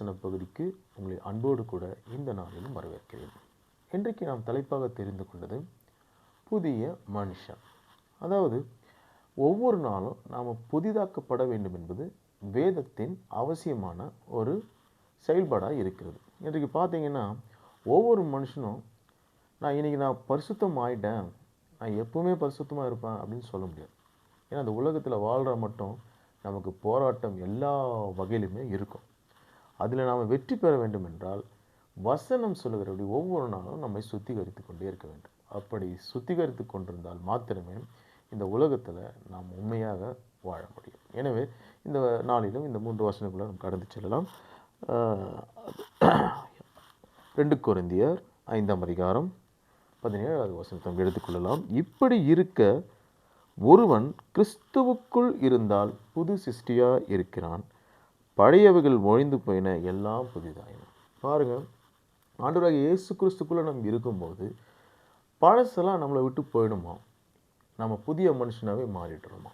வசன பகுதிக்கு உங்களை அன்போடு கூட இந்த நாளிலும் வரவேற்கிறேன். இன்றைக்கு நாம் தலைப்பாக தெரிந்து கொண்டது புதிய மனுஷன். அதாவது ஒவ்வொரு நாளும் நாம் புதிதாக்கப்பட வேண்டும் என்பது வேதத்தின் அவசியமான ஒரு செயல்பாடாக இருக்கிறது. இன்றைக்கு பார்த்தீங்கன்னா ஒவ்வொரு மனுஷனும் நான் பரிசுத்தம் ஆயிட்டேன், நான் எப்பவுமே பரிசுத்தமாக இருப்பேன் அப்படின்னு சொல்ல முடியாது. ஏன்னா அந்த உலகத்தில் வாழ்கிற மட்டும் நமக்கு போராட்டம் எல்லா வகையிலுமே இருக்கும். அதில் நாம் வெற்றி பெற வேண்டும் என்றால் வசனம் சொல்லுகிறபடி ஒவ்வொரு நாளும் நம்மை சுத்திகரித்து கொண்டே இருக்க வேண்டும். அப்படி சுத்திகரித்து கொண்டிருந்தால் மாத்திரமே இந்த உலகத்தில் நாம் உண்மையாக வாழ முடியும். எனவே இந்த நாளிலும் இந்த 3 வசனங்களை நாம் கடந்து செல்லலாம். 2 கொரிந்தியர் 5ஆம் அதிகாரம் 17வது வசனத்தை எடுத்துக்கொள்ளலாம். இப்படி இருக்க ஒருவன் கிறிஸ்துவுக்குள் இருந்தால் புது சிருஷ்டியாக இருக்கிறான், பழையவைகள் ஒழிந்து போயின, எல்லாம் புதிதாயின. பாருங்கள், ஆண்டவராகிய இயேசு கிறிஸ்துக்குள்ளே நம்ம இருக்கும்போது பழசெல்லாம் நம்மளை விட்டு போயிடுமா, நம்ம புதிய மனுஷனாகவே மாறிடுறோமா.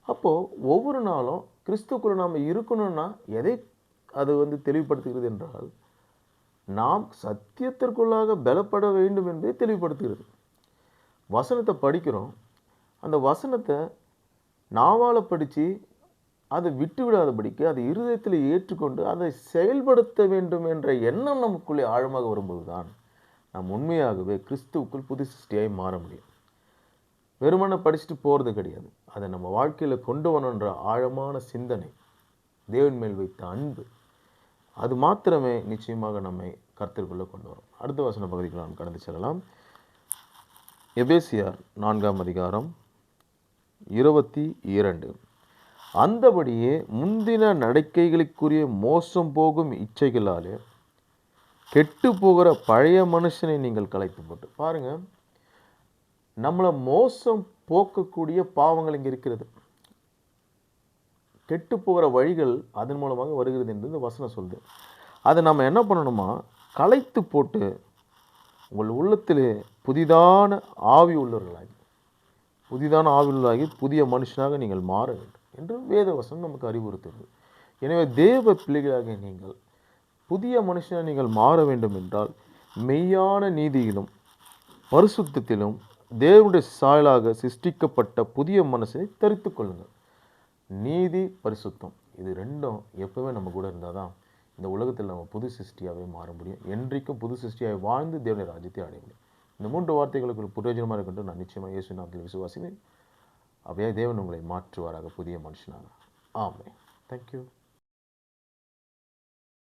அப்போது ஒவ்வொரு நாளும் கிறிஸ்துக்குள்ளே நாம் இருக்கணும்னா எதை அது தெளிவுபடுத்துகிறது என்றால் நாம் சத்தியத்திற்குள்ளாக பலப்பட வேண்டும் என்பதை தெளிவுபடுத்துகிறது. வசனத்தை படிக்கிறோம், அந்த வசனத்தை நாவால் படித்து அதை விட்டு விடாதபடிக்கு அதை இருதயத்தில் ஏற்றுக்கொண்டு அதை செயல்படுத்த வேண்டும் என்ற எண்ணம் நமக்குள்ளே ஆழமாக வரும்போது தான் நாம் உண்மையாகவே கிறிஸ்துவுக்குள் புது சிருஷ்டியாய் மாற முடியும். வெறுமனை படிச்சுட்டு போகிறது கிடையாது. அதை நம்ம வாழ்க்கையில் கொண்டு வரணுன்ற ஆழமான சிந்தனை, தேவன் மேல் வைத்த அன்பு, அது மாத்திரமே நிச்சயமாக நம்மை கர்த்தருக்குள்ளே கொண்டு வரும். அடுத்த வசன பகுதிக்கு நாம் கடந்து செல்லலாம். எபேசியர் 4ஆம் அதிகாரம் 22. அந்தபடியே முந்தின நடக்கைகளுக்குரிய மோசம் போகும் இச்சைகளாலே கெட்டு போகிற பழைய மனுஷனை நீங்கள் கலைத்து போட்டு. பாருங்க, நம்மளை மோசம் போக்கக்கூடிய பாவங்கள் இங்கே இருக்கிறது. கெட்டு போகிற வழிகள் அதன் மூலமாக வருகிறது என்று வசனம் சொல்லுது. அதை நம்ம என்ன பண்ணணுமா, கலைத்து போட்டு உங்கள் உள்ளத்திலே புதிதான ஆவி உள்ளவர்களாகி புதிய மனுஷனாக நீங்கள் மாற வேண்டும் என்று வேதவசனம் நமக்கு அறிவுறுத்துகிறது. எனவே தேவ பிள்ளைகளாக நீங்கள் புதிய மனுஷனாக நீங்கள் மாற வேண்டும் என்றால் மெய்யான நீதியிலும் பரிசுத்தத்திலும் தேவனுடைய சாயலாக சிருஷ்டிக்கப்பட்ட புதிய மனுஷனை தரித்து கொள்ளுங்கள். நீதி, பரிசுத்தம், இது ரெண்டும் எப்பவுமே நம்ம கூட இருந்தால் தான் இந்த உலகத்தில் நம்ம புது சிருஷ்டியாகவே மாற முடியும். என்றைக்கும் புது சிருஷ்டியாக வாழ்ந்து தேவனுடைய ராஜ்யத்தை அடைய முடியும். இந்த 3 வார்த்தைகளுக்கு பிரயோஜனமாக இருக்கின்ற நான் நிச்சயமாக இயேசு நாமத்தில் விசுவாசினேன். அப்படியே தேவன் உங்களை மாற்றுவாராக புதிய மனுஷனாக. ஆமென். தேங்க்யூ.